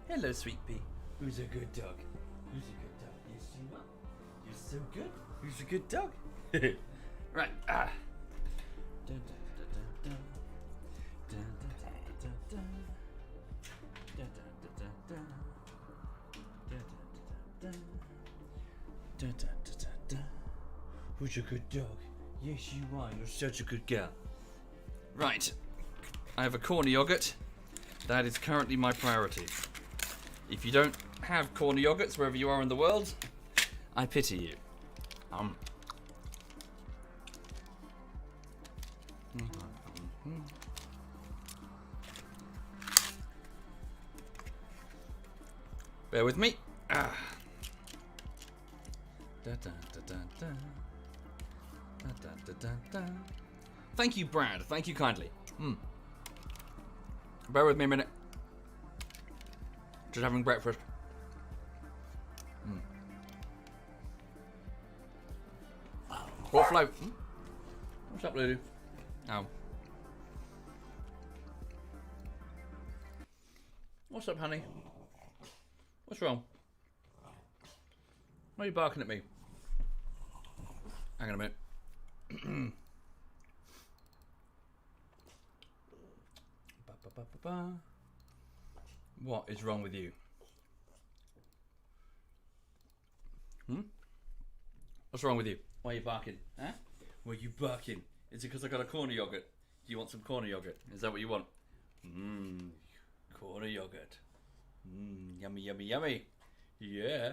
Hello, sweet pea. Who's a good dog? Who's a good dog? Yes, you are. You're so good. Who's a good dog? Right. Who's a good dog? Yes, you are. You're such a good girl. Right. I have a corny yogurt. That is currently my priority. If you don't have corny yogurts wherever you are in the world, I pity you. Bear with me. Thank you, Brad. Thank you kindly. Bear with me a minute. Just having breakfast. What float? What's up, Lulu? Oh. What's up, honey? What's wrong? Why are you barking at me? Hang on a minute. What is wrong with you? What's wrong with you? Why are you barking? Huh? Why are you barking? Is it because I got a corner yogurt? Do you want some corner yogurt? Is that what you want? Corner yogurt. Yummy, yummy, yummy. Yeah.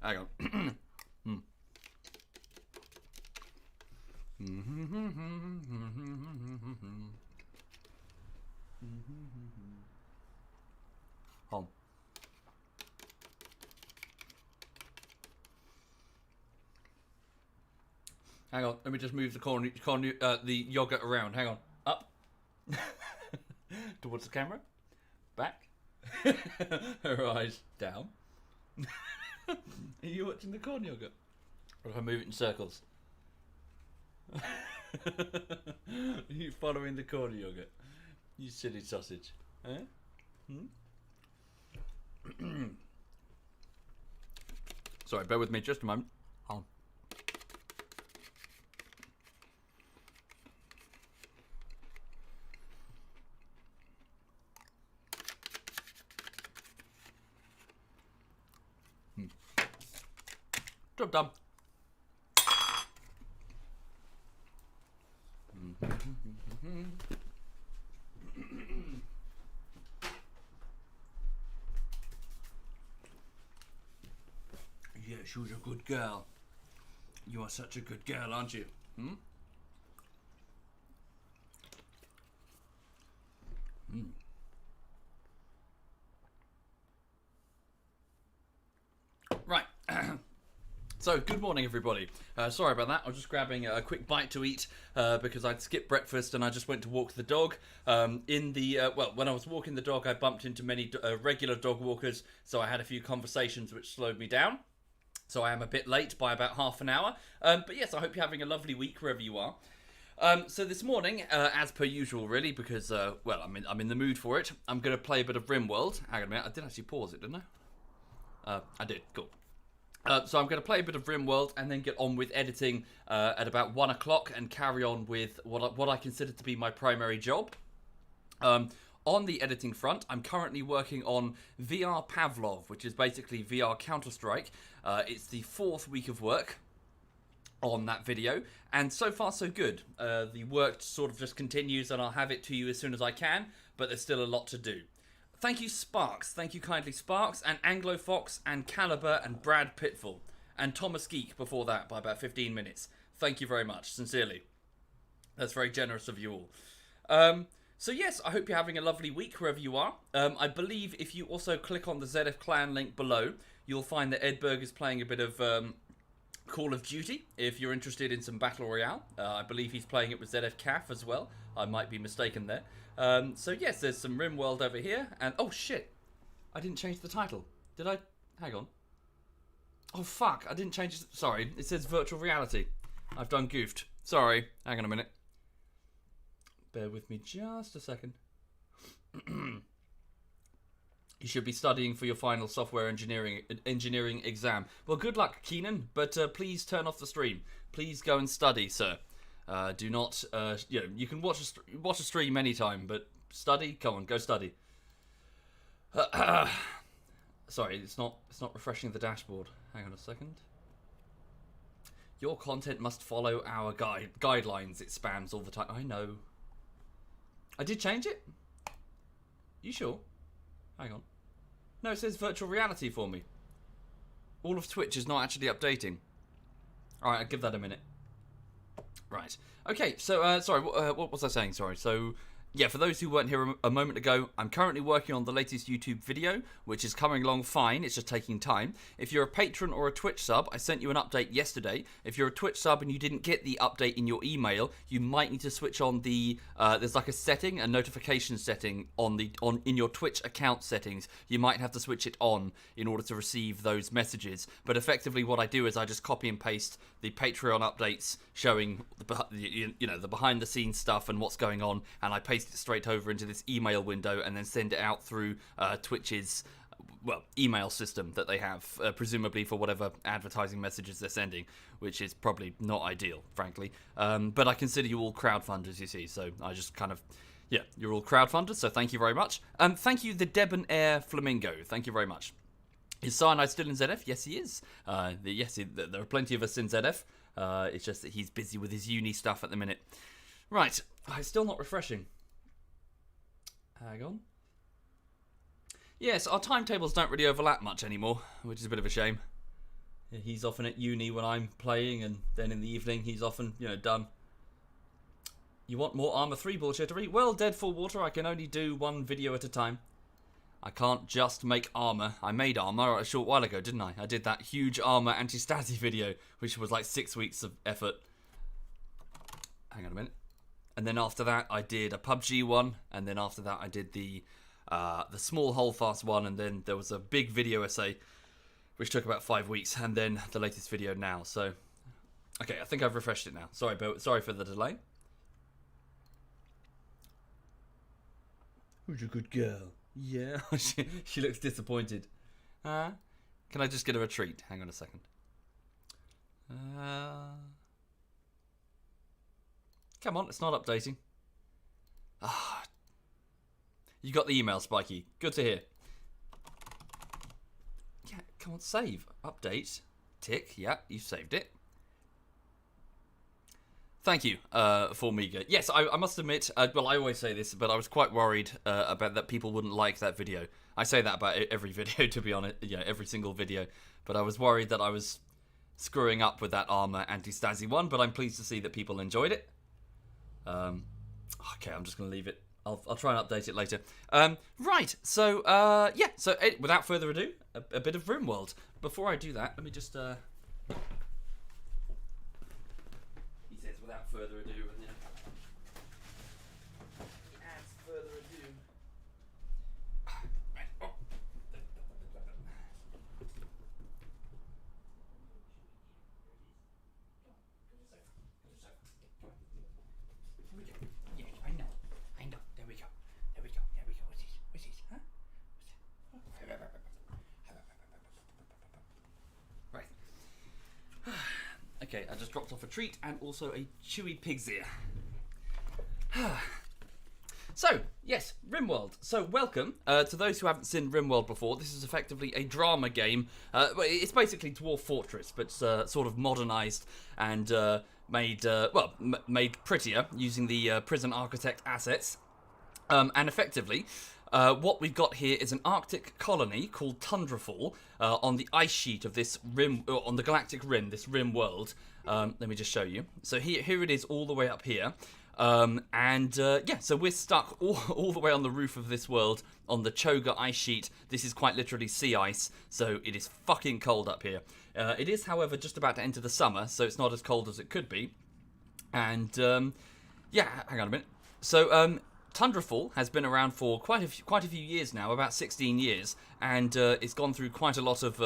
Hang on. Home. Hang on, let me just move the yogurt around. Hang on, up, towards the camera, back, her eyes down. Are you watching the corn yogurt? Or if I move it in circles? Are you following the corn yogurt? You silly sausage. Huh? Sorry, bear with me just a moment. Job done. Yeah, she was a good girl. You are such a good girl, aren't you? Right. So, good morning, everybody. Sorry about that. I was just grabbing a quick bite to eat because I'd skipped breakfast and I just went to walk the dog. When I was walking the dog, I bumped into many regular dog walkers, so I had a few conversations which slowed me down. So I am a bit late by about half an hour. But yes, I hope you're having a lovely week wherever you are. So this morning, as per usual, really, because I'm in the mood for it. I'm going to play a bit of RimWorld. Hang on a minute, I did actually pause it, didn't I? I did. Cool. So I'm going to play a bit of RimWorld and then get on with editing at about 1 o'clock and carry on with what I consider to be my primary job. On the editing front, I'm currently working on VR Pavlov, which is basically VR Counter-Strike. It's the 4th week of work on that video, and so far so good. The work sort of just continues, and I'll have it to you as soon as I can, but there's still a lot to do. Thank you, Sparks. Thank you kindly, Sparks, and Anglo Fox, and Caliber, and Brad Pitfall, and Thomas Geek before that by about 15 minutes. Thank you very much, sincerely. That's very generous of you all. So yes, I hope you're having a lovely week wherever you are. I believe if you also click on the ZF Clan link below, you'll find that Edberg is playing a bit of Call of Duty, if you're interested in some Battle Royale. I believe he's playing it with ZFCAF as well. I might be mistaken there. So yes, there's some RimWorld over here. And oh shit, I didn't change the title. Did I? Hang on. Oh fuck, I didn't change it. Sorry, it says virtual reality. I've done goofed. Sorry, hang on a minute. Bear with me just a second. You should be studying for your final software engineering exam. Well, good luck, Keenan, but please turn off the stream. Please go and study, sir. Do not, you can watch a stream anytime, but study? Come on, go study. Sorry, it's not refreshing the dashboard. Hang on a second. Your content must follow our guidelines. It spams all the time. I know. I did change it? You sure? Hang on. No, it says virtual reality for me. All of Twitch is not actually updating. Alright, I'll give that a minute. Right. Okay, so, sorry, what was I saying? Sorry. So, yeah, for those who weren't here a moment ago, I'm currently working on the latest YouTube video, which is coming along fine. It's just taking time. If you're a patron or a Twitch sub, I sent you an update yesterday. If you're a Twitch sub and you didn't get the update in your email, you might need to switch on the, there's like a setting, a notification setting in your Twitch account settings. You might have to switch it on in order to receive those messages. But effectively what I do is I just copy and paste the Patreon updates showing the behind the scenes stuff and what's going on, and I paste it straight over into this email window and then send it out through Twitch's email system that they have, presumably for whatever advertising messages they're sending, which is probably not ideal, frankly. But I consider you all crowdfunders, you see, so I just kind of, yeah, you're all crowdfunders, so thank you very much. Thank you, the Debonair Flamingo. Thank you very much. Is Cyanide still in ZF? Yes, he is. There are plenty of us in ZF. It's just that he's busy with his uni stuff at the minute. Right, it's still not refreshing. Hang on. Yes, our timetables don't really overlap much anymore, which is a bit of a shame. Yeah, he's often at uni when I'm playing, and then in the evening he's often, done. You want more Armour 3 bullshittery? Well, Dead for Water, I can only do one video at a time. I can't just make armour. I made armour a short while ago, didn't I? I did that huge armour anti-Stasi video, which was like 6 weeks of effort. Hang on a minute. And then after that, I did a PUBG one, and then after that, I did the small holdfast one, and then there was a big video essay, which took about 5 weeks, and then the latest video now. So, okay, I think I've refreshed it now. Sorry for the delay. Who's a good girl? Yeah, she looks disappointed. Can I just get her a treat? Hang on a second. Come on, it's not updating. You got the email, Spiky. Good to hear. Yeah, come on, save. Update. Tick. Yeah, you saved it. Thank you, Formiga. Yes, I must admit, well, I always say this, but I was quite worried about that people wouldn't like that video. I say that about every video, to be honest, every single video. But I was worried that I was screwing up with that Armour anti-Stasi one, but I'm pleased to see that people enjoyed it. Okay, I'm just going to leave it. I'll try and update it later. Right, so, yeah, so without further ado, a bit of RimWorld. Before I do that, let me just... Without further ado, and then he adds further ado. Right. Oh. Here we go. Yeah, I know. There we go. What's this? Huh? Right. Okay, I just dropped off a treat and also a chewy pig's ear. So, yes, RimWorld. So, welcome to those who haven't seen RimWorld before. This is effectively a drama game. It's basically Dwarf Fortress, but sort of modernised and made prettier using the Prison Architect assets. And effectively, what we've got here is an Arctic colony called Tundrafall on the ice sheet of this rim, on the galactic rim, this RimWorld. Let me just show you. So here it is all the way up here. Yeah, so we're stuck all the way on the roof of this world on the Choga ice sheet. This is quite literally sea ice, so it is fucking cold up here. It is, however, just about to enter the summer, so it's not as cold as it could be. And, yeah, hang on a minute. So, Tundrafall has been around for quite a few years now, about 16 years, and it's gone through quite a lot of,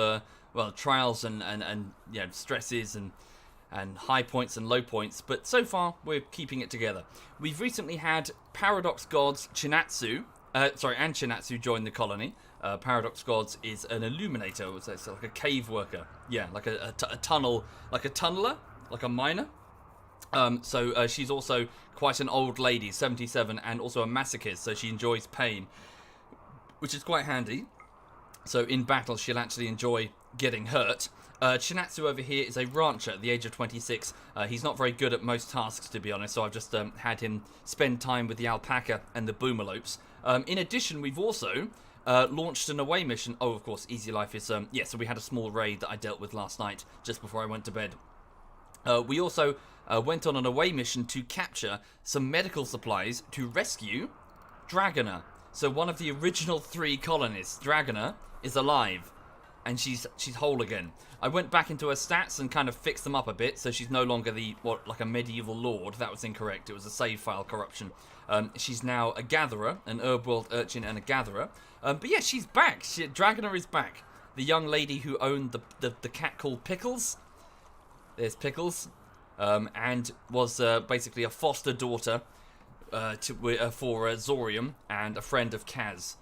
well, trials and stresses and high points and low points, but so far we're keeping it together. We've recently had Paradox Gods Chinatsu, and Chinatsu join the colony. Paradox Gods is an illuminator, it's like a cave worker. Yeah, like a tunnel, like a tunneler, like a miner. So she's also quite an old lady, 77, and also a masochist, so she enjoys pain, which is quite handy. So in battle, she'll actually enjoy getting hurt. Chinatsu over here is a rancher at the age of 26. He's not very good at most tasks, to be honest, so I've just had him spend time with the alpaca and the boomalopes. In addition, we've also launched an away mission. Oh, of course, Easy Life is... so we had a small raid that I dealt with last night, just before I went to bed. We also went on an away mission to capture some medical supplies to rescue Dragoner. So one of the original 3 colonists, Dragoner, is alive. And she's whole again. I went back into her stats and kind of fixed them up a bit, so she's no longer like a medieval lord. That was incorrect. It was a save file corruption. She's now a gatherer, an RimWorld urchin and a gatherer. But yeah, she's back. Dragoner is back. The young lady who owned the cat called Pickles. There's Pickles. And was basically a foster daughter for Zorium and a friend of Kaz.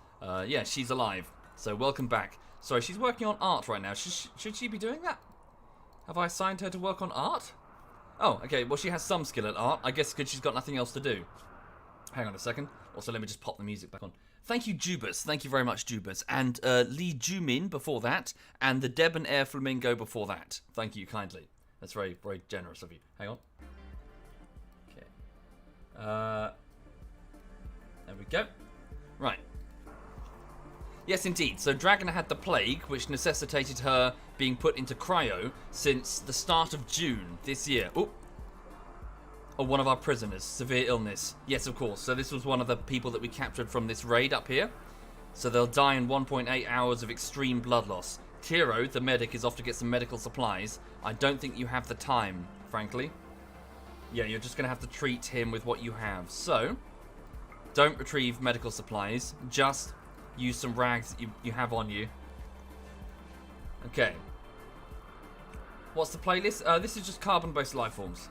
Yeah, she's alive. So welcome back. Sorry, she's working on art right now. Should she be doing that? Have I assigned her to work on art? Oh, okay. Well, she has some skill at art. I guess because she's got nothing else to do. Hang on a second. Also, let me just pop the music back on. Thank you, Jubus. Thank you very much, Jubus. And Lee Jumin before that. And the Debonair Flamingo before that. Thank you kindly. That's very, very generous of you. Hang on. Okay. There we go. Right. Yes, indeed. So Dragoner had the plague, which necessitated her being put into cryo since the start of June this year. Oh, one of our prisoners, severe illness. Yes, of course. So this was one of the people that we captured from this raid up here. So they'll die in 1.8 hours of extreme blood loss. Tiro, the medic, is off to get some medical supplies. I don't think you have the time, frankly. Yeah, you're just going to have to treat him with what you have. So, don't retrieve medical supplies. Just use some rags that you have on you. Okay. What's the playlist? This is just carbon-based life forms.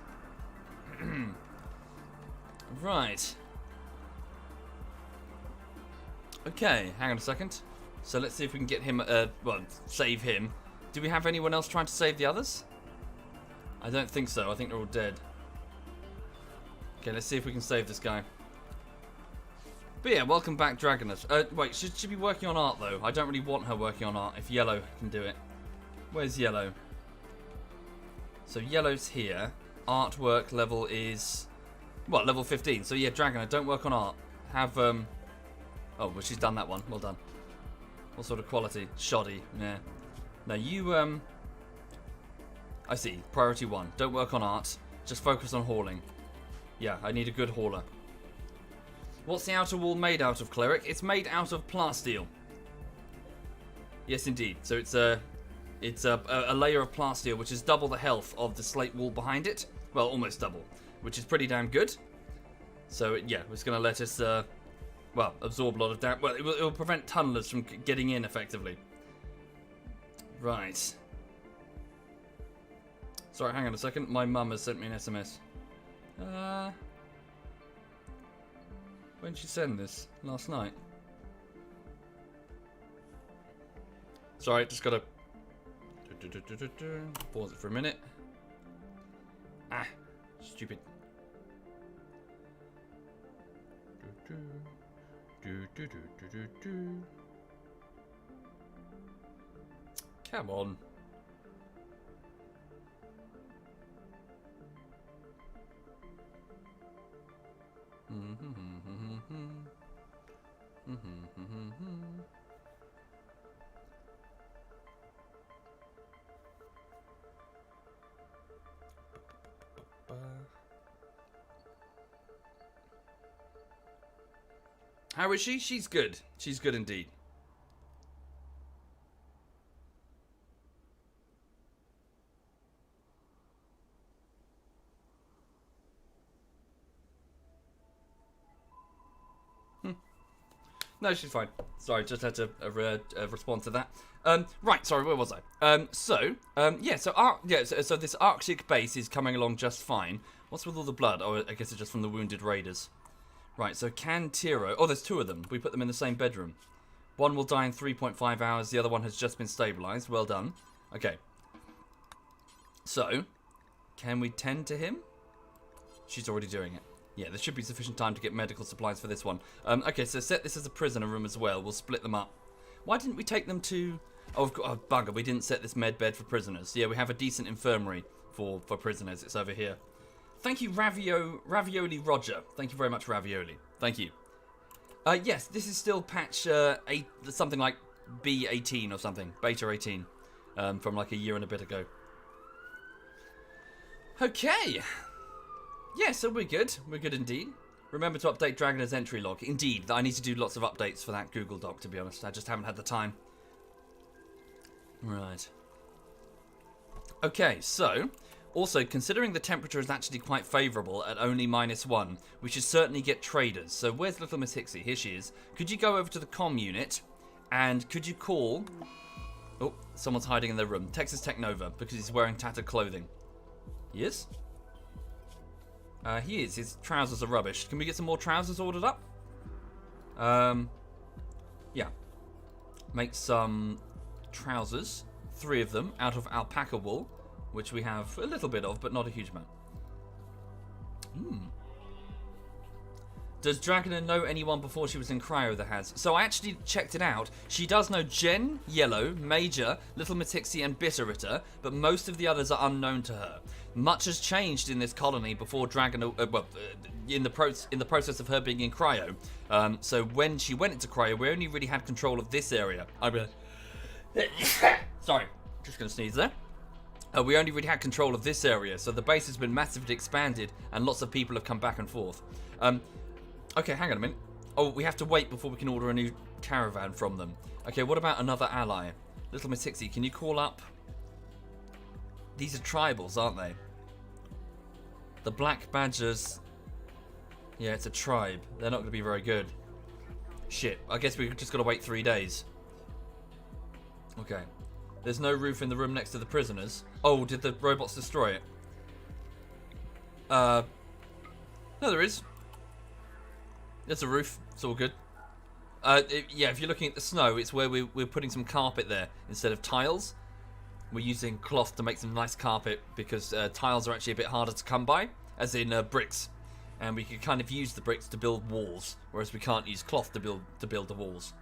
Right. Okay, hang on a second. So let's see if we can get him, save him. Do we have anyone else trying to save the others? I don't think so. I think they're all dead. Okay, let's see if we can save this guy. But yeah, welcome back, Dragoner. Wait, should she be working on art, though? I don't really want her working on art if Yellow can do it. Where's Yellow? So Yellow's here. Artwork level is... well, level 15. So yeah, Dragoner, don't work on art. Have, oh, well, she's done that one. Well done. What sort of quality? Shoddy. Yeah. Now you, I see. Priority 1. Don't work on art. Just focus on hauling. Yeah, I need a good hauler. What's the outer wall made out of, Cleric? It's made out of plasteel. Yes, indeed. So it's a layer of plasteel, which is double the health of the slate wall behind it. Well, almost double, which is pretty damn good. So yeah, it's going to let us, well, absorb a lot of damage. Well, it will prevent tunnelers from getting in effectively. Right. Sorry, hang on a second. My mum has sent me an SMS. When did she send this? Last night? Sorry, just gotta... pause it for a minute. Ah, stupid. Come on. How is she? She's good. She's good indeed. No, she's fine. Sorry, just had to respond to that. Right, sorry, where was I? So this Arctic base is coming along just fine. What's with all the blood? Oh, I guess it's just from the wounded raiders. Right, so Cantiro. Oh, there's 2 of them. We put them in the same bedroom. One will die in 3.5 hours. The other one has just been stabilized. Well done. Okay. So, can we tend to him? She's already doing it. Yeah, there should be sufficient time to get medical supplies for this one. Okay, so set this as a prisoner room as well. We'll split them up. Why didn't we take them to... Oh, bugger, we didn't set this med bed for prisoners. Yeah, we have a decent infirmary for prisoners. It's over here. Thank you, Ravioli Roger. Thank you very much, Ravioli. Thank you. Yes, this is still patch something like B18 or something. Beta 18. From like a year and a bit ago. Okay. Yeah, so we're good. We're good indeed. Remember to update Dragoner's entry log. Indeed, I need to do lots of updates for that Google Doc, to be honest. I just haven't had the time. Right. Okay, so... Also, considering the temperature is actually quite favourable at only -1, we should certainly get traders. So where's little Miss Hixie? Here she is. Could you go over to the comm unit, and could you call... Oh, someone's hiding in their room. Texas Technova, because he's wearing tattered clothing. He is? He is. His trousers are rubbish. Can we get some more trousers ordered up? Yeah. Make some trousers. 3 of them, out of alpaca wool. Which we have a little bit of, but not a huge amount. Does Dragoner know anyone before she was in Cryo that has? So I actually checked it out. She does know Jen, Yellow, Major, Little Matixie, and Bitterritter, but most of the others are unknown to her. Much has changed in this colony before Dragoner... in the process of her being in Cryo. So when she went into Cryo, we only really had control of this area. Sorry, just gonna sneeze there. We only really had control of this area, so the base has been massively expanded, and lots of people have come back and forth. Okay, hang on a minute. Oh, we have to wait before we can order a new caravan from them. Okay, what about another ally? Little Miss Hixie, can you call up... These are tribals, aren't they? The Black Badgers... Yeah, it's a tribe. They're not going to be very good. Shit, I guess we've just got to wait 3 days. Okay. There's no roof in the room next to the prisoners. Oh, did the robots destroy it? No, there is. There's a roof. It's all good. Yeah, if you're looking at the snow, it's where we're putting some carpet there instead of tiles. We're using cloth to make some nice carpet because tiles are actually a bit harder to come by, as in bricks. And we can kind of use the bricks to build walls, whereas we can't use cloth to build the walls.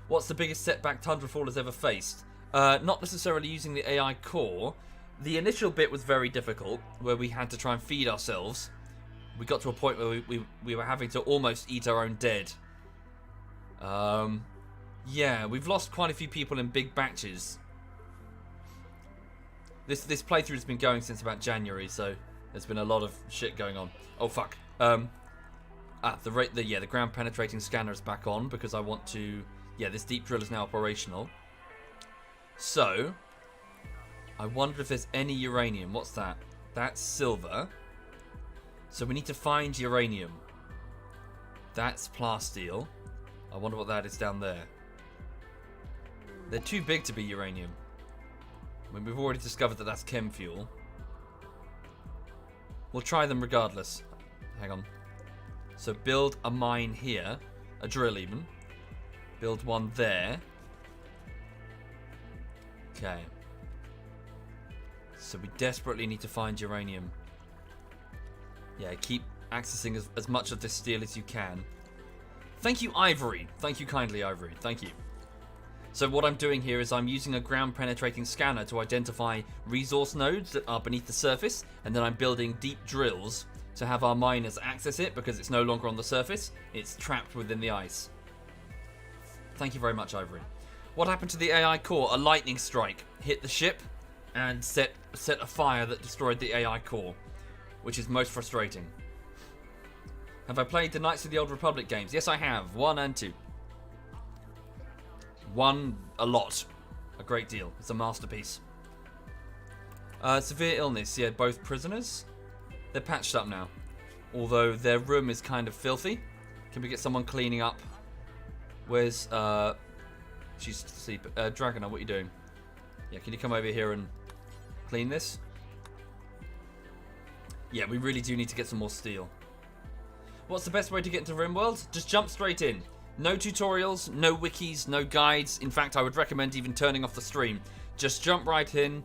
What's the biggest setback Tundrafall has ever faced? Not necessarily using the AI core. The initial bit was very difficult, where we had to try and feed ourselves. We got to a point where we were having to almost eat our own dead. Yeah, we've lost quite a few people in big batches. This playthrough has been going since about January, so there's been a lot of shit going on. Oh fuck. The ground penetrating scanner is back on because I want to. Yeah, this deep drill is now operational. So, I wonder if there's any uranium. What's that? That's silver. So we need to find uranium. That's plasteel. I wonder what that is down there. They're too big to be uranium. I mean, we've already discovered that that's chem fuel. We'll try them regardless. Hang on. So build a mine here. A drill even. Build one there. Okay. So we desperately need to find uranium. Yeah, keep accessing as much of this steel as you can. Thank you, Ivory. Thank you kindly, Ivory. Thank you. So what I'm doing here is I'm using a ground penetrating scanner to identify resource nodes that are beneath the surface, and then I'm building deep drills to have our miners access it because it's no longer on the surface. It's trapped within the ice. Thank you very much, Ivory. What happened to the AI core? A lightning strike hit the ship and set a fire that destroyed the AI core, which is most frustrating. Have I played the Knights of the Old Republic games? Yes, I have. 1 and 2. 1, a lot. A great deal. It's a masterpiece. Severe illness. Yeah, both prisoners. They're patched up now. Although their room is kind of filthy. Can we get someone cleaning up Where's, she's asleep. Dragoner, what are you doing? Yeah, can you come over here and clean this? Yeah, we really do need to get some more steel. What's the best way to get into RimWorld? Just jump straight in. No tutorials, no wikis, no guides. In fact, I would recommend even turning off the stream. Just jump right in,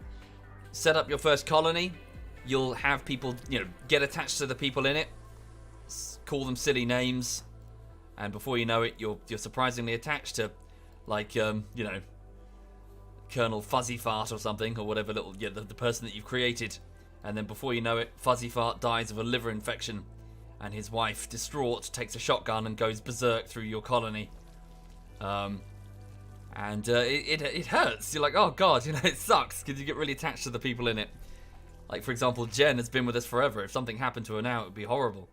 set up your first colony. You'll have people, get attached to the people in it, call them silly names, and before you know it, you're surprisingly attached to, like, Colonel Fuzzy Fart or something, or whatever the person that you've created. And then before you know it, Fuzzy Fart dies of a liver infection, and his wife, distraught, takes a shotgun and goes berserk through your colony. It hurts. You're like, oh god, it sucks, because you get really attached to the people in it. Like, for example, Jen has been with us forever. If something happened to her now, it would be horrible.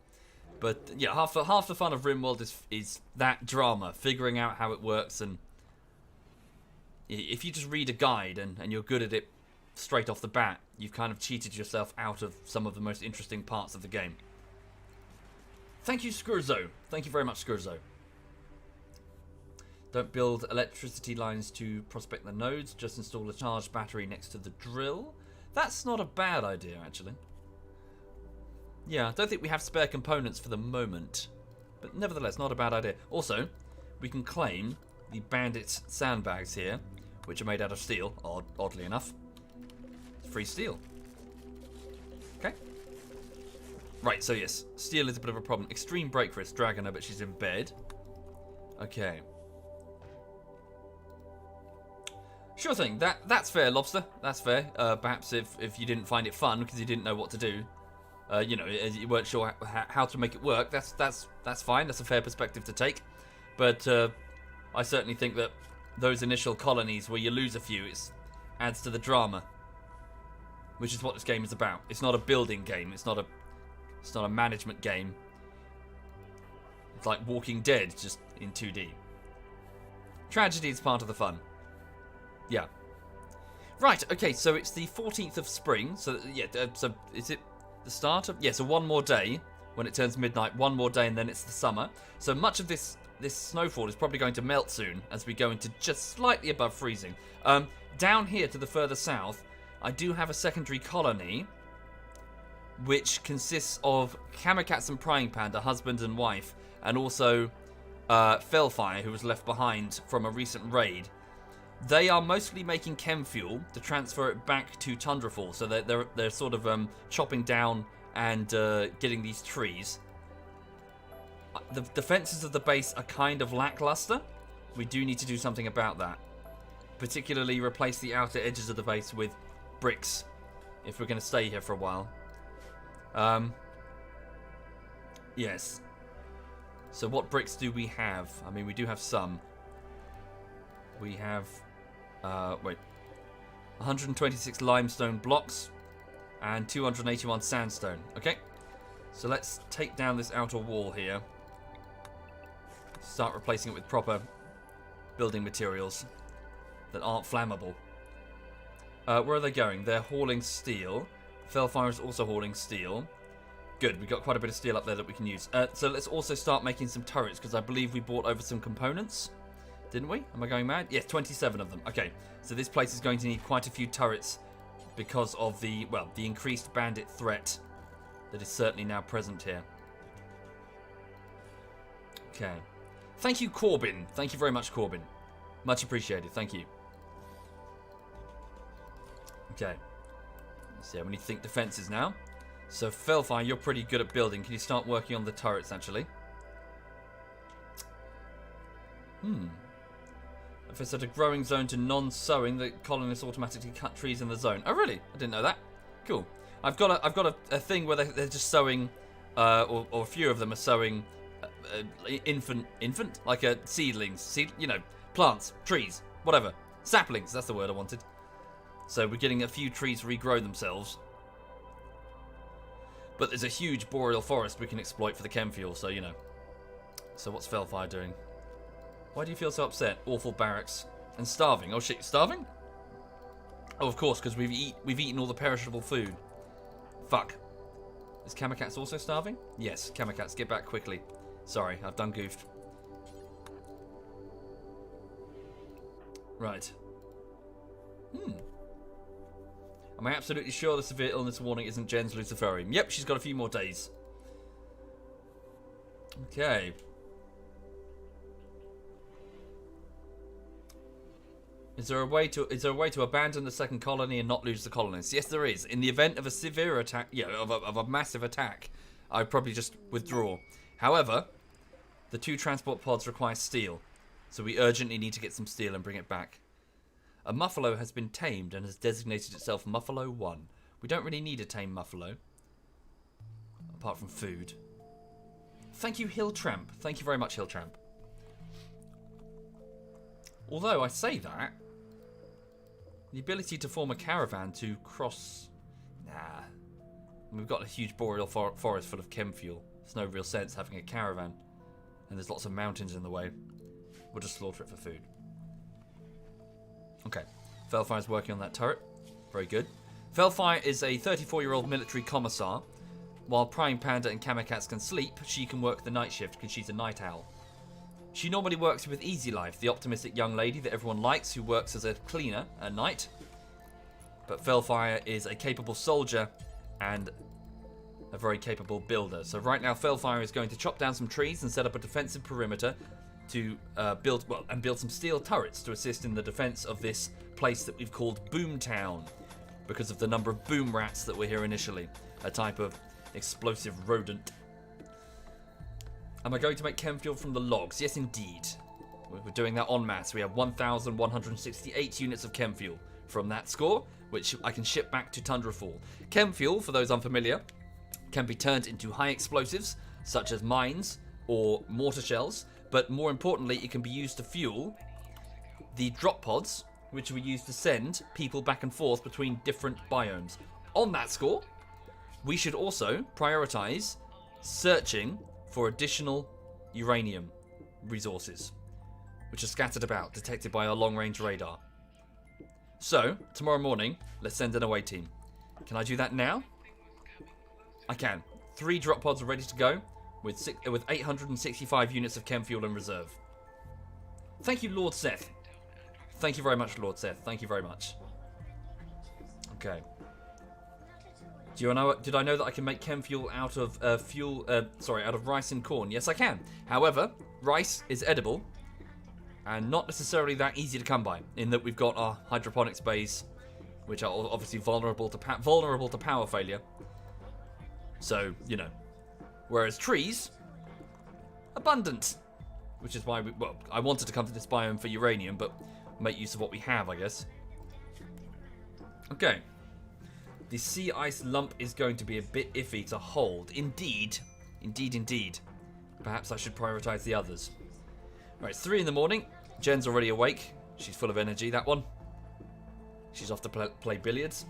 But yeah, half the fun of RimWorld is that drama, figuring out how it works. And if you just read a guide and you're good at it straight off the bat, you've kind of cheated yourself out of some of the most interesting parts of the game. Thank you, Skurzo. Thank you very much, Skurzo. Don't build electricity lines to prospect the nodes. Just install a charged battery next to the drill. That's not a bad idea, actually. Yeah, I don't think we have spare components for the moment. But nevertheless, not a bad idea. Also, we can claim the bandit sandbags here, which are made out of steel, oddly enough. Free steel. Okay. Right, so yes, steel is a bit of a problem. Extreme break risk, Dragoner, but she's in bed. Okay. Sure thing. That's fair, Lobster. That's fair. Perhaps if you didn't find it fun because you didn't know what to do, you weren't sure how to make it work. That's fine. That's a fair perspective to take. But I certainly think that those initial colonies where you lose a few, it adds to the drama, which is what this game is about. It's not a building game. It's not a management game. It's like Walking Dead, just in 2D. Tragedy is part of the fun. Yeah. Right, okay, so it's the 14th of spring. So, yeah, so is it the start of... Yeah, so one more day when it turns midnight. One more day and then it's the summer. So much of this snowfall is probably going to melt soon as we go into just slightly above freezing. Down here to the further south, I do have a secondary colony which consists of Kamikatsu and Prying Panda, husband and wife, and also Fellfire, who was left behind from a recent raid. They are mostly making chem fuel to transfer it back to Tundrafall, so they're sort of chopping down and getting these trees. The defenses of the base are kind of lackluster. We do need to do something about that. Particularly replace the outer edges of the base with bricks if we're going to stay here for a while. Yes. So what bricks do we have? I mean, we do have some. We have... 126 limestone blocks and 281 sandstone. Okay, so let's take down this outer wall here. Start replacing it with proper building materials that aren't flammable. Where are they going? They're hauling steel. Fellfire is also hauling steel. Good, we've got quite a bit of steel up there that we can use. So let's also start making some turrets, because I believe we brought over some components. Didn't we? Am I going mad? Yes, 27 of them. Okay, so this place is going to need quite a few turrets because of the increased bandit threat that is certainly now present here. Okay. Thank you, Corbin. Thank you very much, Corbin. Much appreciated. Thank you. Okay. Let's see, we need to think defenses now. So, Fellfire, you're pretty good at building. Can you start working on the turrets, actually? If it's at a growing zone to non-sowing, the colonists automatically cut trees in the zone. Oh, really? I didn't know that. Cool. I've got a thing where they're just sowing, or a few of them are sowing infant, like seedlings, plants, trees, whatever, saplings. That's the word I wanted. So we're getting a few trees regrow themselves. But there's a huge boreal forest we can exploit for the chem fuel, so So what's Fellfire doing? Why do you feel so upset? Awful barracks. And starving. Oh shit, starving? Oh, of course, because we've eaten all the perishable food. Fuck. Is Kamikatsu also starving? Yes, Kamikatsu, get back quickly. Sorry, I've done goofed. Right. Am I absolutely sure the severe illness warning isn't Jen's Luciferium? Yep, she's got a few more days. Okay. Is there a way to abandon the second colony and not lose the colonists? Yes, there is. In the event of a severe attack, of a massive attack, I'd probably just withdraw. However, the 2 transport pods require steel, so we urgently need to get some steel and bring it back. A Muffalo has been tamed and has designated itself Muffalo 1. We don't really need a tame Muffalo, apart from food. Thank you, Hill Tramp. Thank you very much, Hill Tramp. Although I say that, the ability to form a caravan to cross... Nah. We've got a huge boreal forest full of chem fuel. There's no real sense having a caravan. And there's lots of mountains in the way. We'll just slaughter it for food. Okay. Felfire's working on that turret. Very good. Felfire is a 34-year-old military commissar. While Prime Panda and Kamikatsu can sleep, she can work the night shift because she's a night owl. She normally works with Easy Life, the optimistic young lady that everyone likes who works as a cleaner at night. But Felfire is a capable soldier and a very capable builder. So right now Felfire is going to chop down some trees and set up a defensive perimeter to build some steel turrets to assist in the defense of this place that we've called Boomtown because of the number of boom rats that were here initially, a type of explosive rodent. Am I going to make chem fuel from the logs? Yes, indeed. We're doing that en masse. We have 1,168 units of chem fuel from that score, which I can ship back to Tundrafall. Chem fuel, for those unfamiliar, can be turned into high explosives, such as mines or mortar shells, but more importantly, it can be used to fuel the drop pods, which we use to send people back and forth between different biomes. On that score, we should also prioritize searching for additional uranium resources, which are scattered about, detected by our long-range radar. So, tomorrow morning, let's send an away team. Can I do that now? I can. 3 drop pods are ready to go, with 865 units of chem fuel in reserve. Thank you, Lord Seth. Thank you very much, Lord Seth. Thank you very much. Okay. Did I know that I can make chem fuel out of out of rice and corn? Yes, I can. However, rice is edible and not necessarily that easy to come by, in that we've got our hydroponics bays, which are obviously vulnerable to power failure. So, you know. Whereas trees, abundant. Which is why I wanted to come to this biome for uranium, but make use of what we have, I guess. Okay. The sea ice lump is going to be a bit iffy to hold. Indeed. Indeed. Perhaps I should prioritize the others. Right, it's 3 in the morning. Jen's already awake. She's full of energy, that one. She's off to play billiards.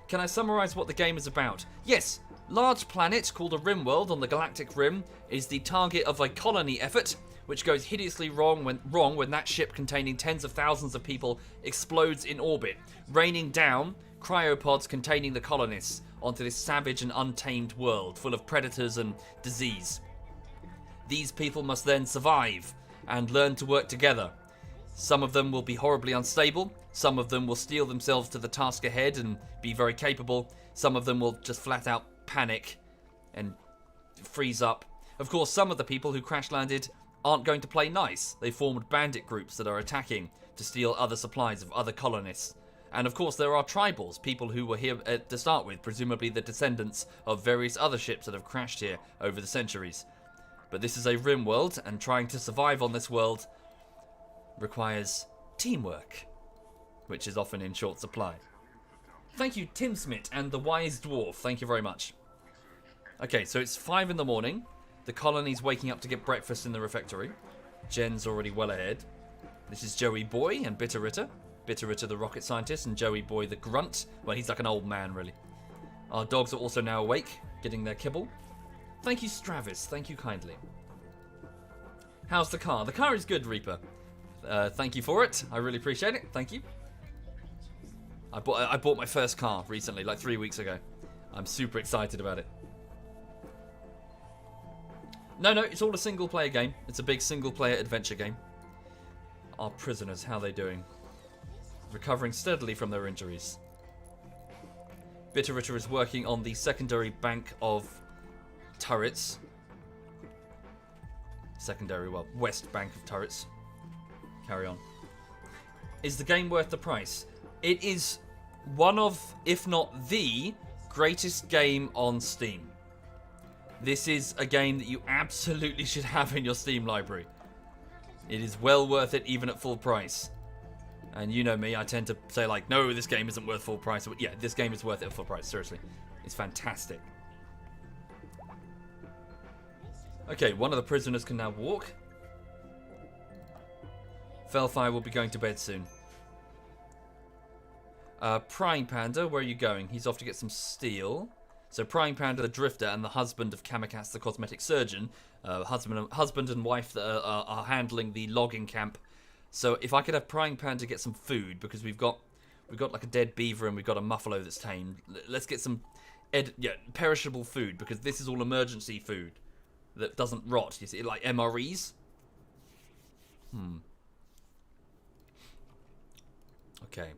Can I summarize what the game is about? Yes. Large planet called a RimWorld on the galactic rim is the target of a colony effort, which goes hideously wrong when that ship containing tens of thousands of people explodes in orbit, raining down cryopods containing the colonists onto this savage and untamed world full of predators and disease. These people must then survive and learn to work together. Some of them will be horribly unstable, some of them will steel themselves to the task ahead and be very capable, some of them will just flat out panic and freeze up. Of course, some of the people who crash landed aren't going to play nice. They formed bandit groups that are attacking to steal other supplies of other colonists. And of course there are tribals, people who were here to start with, presumably the descendants of various other ships that have crashed here over the centuries. But this is a rim world, and trying to survive on this world requires teamwork, which is often in short supply. Thank you, Tim Smith and the Wise Dwarf. Thank you very much. Okay, so it's 5 in the morning. The colony's waking up to get breakfast in the refectory. Jen's already well ahead. This is Joey Boy and Bitter Ritter. Bitter Ritter the rocket scientist and Joey Boy the grunt. Well, he's like an old man, really. Our dogs are also now awake, getting their kibble. Thank you, Stravis. Thank you kindly. How's the car? The car is good, Reaper. Thank you for it. I really appreciate it. Thank you. I bought my first car recently, like 3 weeks ago. I'm super excited about it. No, it's all a single-player game. It's a big single-player adventure game. our prisoners, how are they doing? Recovering steadily from their injuries. Bitterritter is working on the secondary bank of turrets. Secondary, well, west bank of turrets. Carry on. Is the game worth the price? It is one of, if not the, greatest game on Steam. This is a game that you absolutely should have in your Steam library. It is well worth it even at full price. And you know me, I tend to say like, no, this game isn't worth full price. But yeah, this game is worth it at full price, seriously. It's fantastic. Okay, one of the prisoners can now walk. Felfire will be going to bed soon. Prying Panda, where are you going? He's off to get some steel. So Prying Panda, the drifter, and the husband of Kamikaze, the cosmetic surgeon, husband and wife that are handling the logging camp. So if I could have Prying Panda get some food, because we've got like a dead beaver and we've got a muffalo that's tamed. Let's get some perishable food, because this is all emergency food that doesn't rot. You see, like MREs. Okay.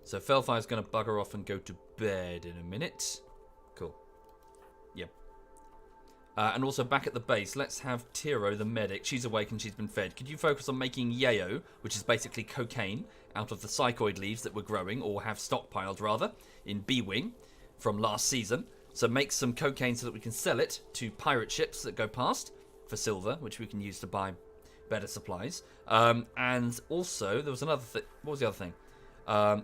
So Felfire's going to bugger off and go to bed in a minute. Cool. Yep. And also back at the base, let's have Tiro, the medic. She's awake and she's been fed. Could you focus on making yayo, which is basically cocaine, out of the psychoid leaves that we're growing, or have stockpiled rather, in B-Wing from last season. So make some cocaine so that we can sell it to pirate ships that go past for silver, which we can use to buy better supplies. And also, there was another thing. What was the other thing?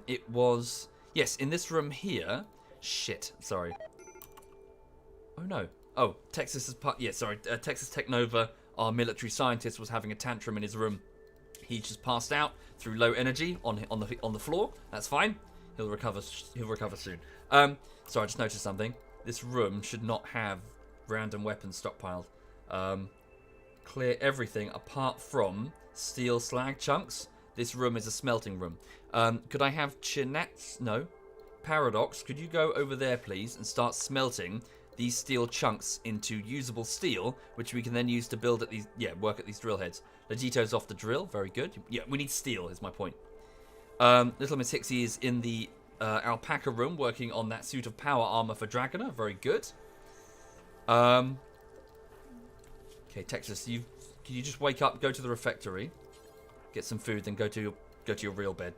It was... Yes, in this room here... Shit, sorry. Oh, no. Oh, Texas is part... Yeah, sorry. Texas Technova, our military scientist, was having a tantrum in his room. He just passed out through low energy on the floor. That's fine. He'll recover soon. Sorry, I just noticed something. This room should not have random weapons stockpiled. Clear everything apart from steel slag chunks. This room is a smelting room. Could I have Chinats? No. Paradox, could you go over there, please, and start smelting these steel chunks into usable steel, which we can then use to build at these, work at these drill heads. Legito's off the drill, very good. Yeah, we need steel, is my point. Little Miss Hixie is in the alpaca room, working on that suit of power armor for Dragoner, very good. Okay, Texas, can you just wake up, go to the refectory, get some food, then go to your real bed.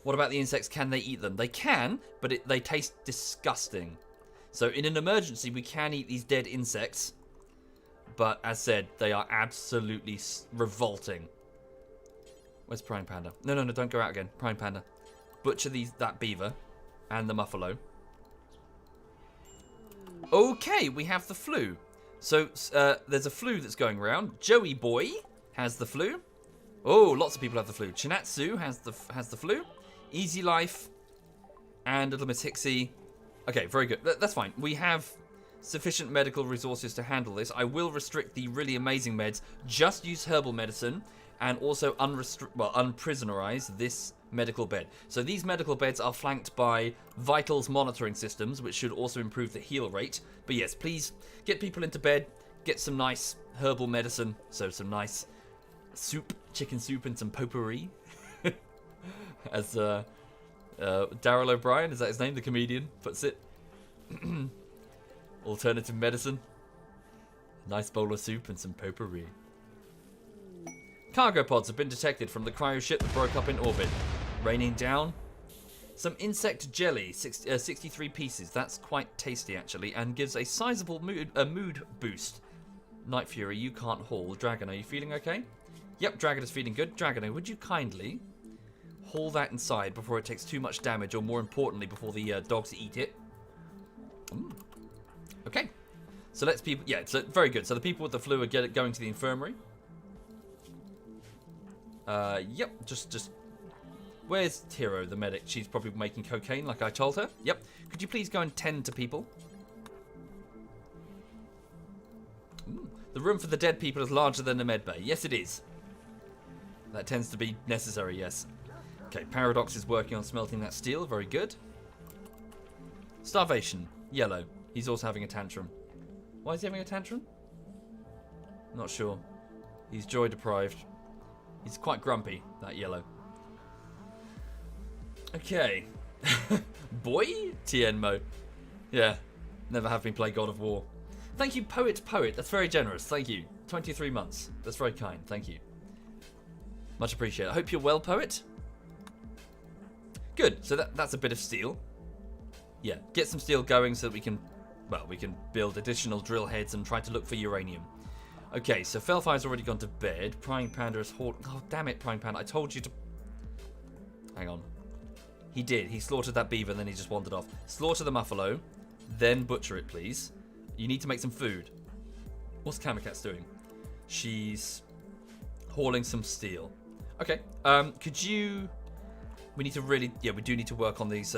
What about the insects? Can they eat them? They can, but they taste disgusting. So in an emergency, we can eat these dead insects. But as said, they are absolutely revolting. Where's Prying Panda? No, don't go out again. Prying Panda. Butcher that beaver and the muffalo. Okay, we have the flu. So there's a flu that's going around. Joey Boy has the flu. Oh, lots of people have the flu. Chinatsu has the flu. Easy Life and Little Miss Hixie. Okay, very good. That's fine. We have sufficient medical resources to handle this. I will restrict the really amazing meds. Just use herbal medicine and also unprisonerize this medical bed. So these medical beds are flanked by vitals monitoring systems, which should also improve the heal rate. But yes, please get people into bed. Get some nice herbal medicine. So some nice soup, chicken soup, and some potpourri. As Daryl O'Brien, is that his name, the comedian, puts it. Alternative medicine. Nice bowl of soup and some potpourri. Cargo pods have been detected from the cryo ship that broke up in orbit. Raining down some insect jelly, 63 pieces. That's quite tasty, actually, and gives a sizable mood boost. Night Fury, you can't haul. Dragon, are you feeling okay? Yep, Dragon is feeling good. Dragon, would you kindly haul that inside before it takes too much damage, or more importantly, before the dogs eat it? Okay. So let's people... Yeah, so very good. So the people with the flu are going to the infirmary. Yep, just... Where's Hero, the medic? She's probably making cocaine, like I told her. Yep. Could you please go and tend to people? The room for the dead people is larger than the med bay. Yes, it is. That tends to be necessary, yes. Okay, Paradox is working on smelting that steel. Very good. Starvation. Yellow. He's also having a tantrum. Why is he having a tantrum? Not sure. He's joy deprived. He's quite grumpy, that yellow. Okay. Boy? Tienmo. Yeah. Never have me play God of War. Thank you, Poet. That's very generous. Thank you. 23 months. That's very kind. Thank you. Much appreciated. I hope you're well, Poet. Good. So that's a bit of steel. Yeah. Get some steel going so that we can build additional drill heads and try to look for uranium. Okay, so Felfire's already gone to bed. Prying Panda is Oh, damn it, Prying Panda. I told you to... Hang on. He did. He slaughtered that beaver and then he just wandered off. Slaughter the muffalo, then butcher it, please. You need to make some food. What's Kamikat's doing? She's hauling some steel. Okay. Could you... We need to really... Yeah, we do need to work on these...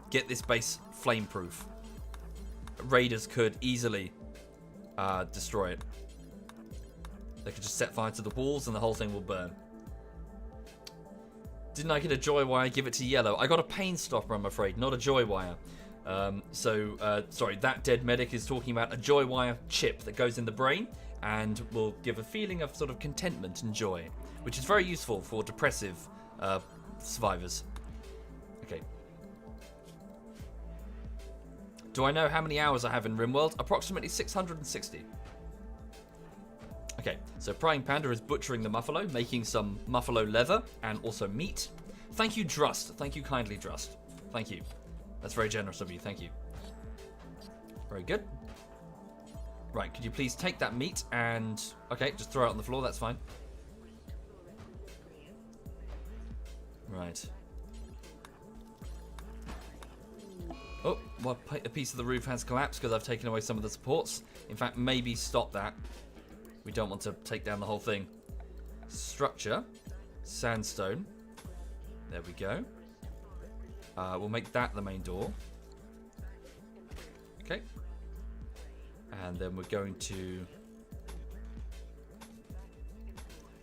get this base flame-proof. Raiders could easily destroy it. They could just set fire to the walls and the whole thing will burn. Didn't I get a joy wire? Give it to yellow. I got a pain stopper, I'm afraid, not a joy wire. Sorry, that dead medic is talking about a joy wire chip that goes in the brain and will give a feeling of sort of contentment and joy, which is very useful for depressive survivors. Okay. Do I know how many hours I have in RimWorld? Approximately 660. Okay, so Prying Panda is butchering the muffalo, making some muffalo leather and also meat. Thank you, Drust. Thank you kindly, Drust. Thank you. That's very generous of you. Thank you. Very good. Right, could you please take that meat and... Okay, just throw it on the floor. That's fine. Right. Oh, well, a piece of the roof has collapsed because I've taken away some of the supports. In fact, maybe stop that. We don't want to take down the whole thing. Structure. Sandstone. There we go. We'll make that the main door. Okay. And then we're going to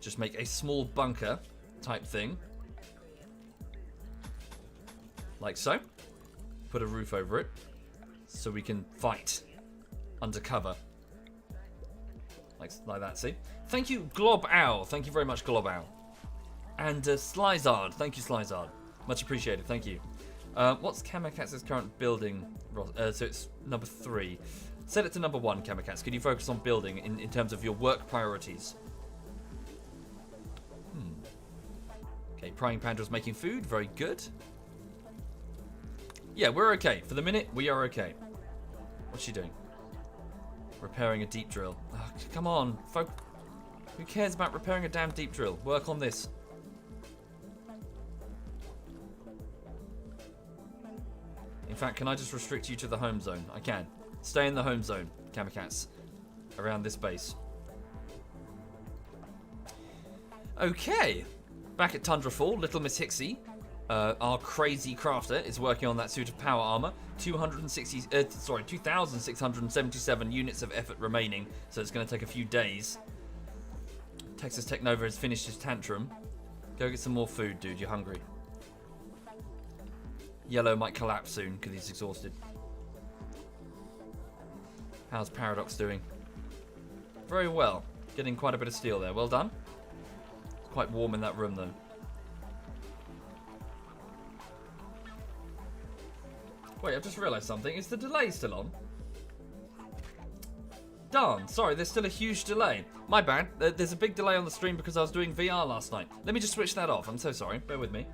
just make a small bunker type thing. Like so. Put a roof over it so we can fight undercover. Like that, see? Thank you, Glob Owl. Thank you very much, Glob Owl. And Slyzard. Thank you, Slyzard. Much appreciated. Thank you. What's Kamikat's current building? So it's number 3. Set it to number 1, Kamikat's. Could you focus on building in terms of your work priorities? Okay, Prying Panda's making food. Very good. Yeah, we're okay. For the minute, we are okay. What's she doing? Repairing a deep drill. Oh, come on, folk. Who cares about repairing a damn deep drill? Work on this. In fact, can I just restrict you to the home zone? I can. Stay in the home zone, Kamikat's. Around this base. Okay. Back at Tundrafall, Little Miss Hixie, our crazy crafter, is working on that suit of power armor. 2,677 units of effort remaining, so it's going to take a few days. Texas Technova has finished his tantrum. Go get some more food, dude. You're hungry. Yellow might collapse soon because he's exhausted. How's Paradox doing? Very well. Getting quite a bit of steel there. Well done. It's quite warm in that room, though. Wait, I've just realised something. Is the delay still on? Darn, sorry, there's still a huge delay. My bad. There's a big delay on the stream because I was doing VR last night. Let me just switch that off. I'm so sorry. Bear with me.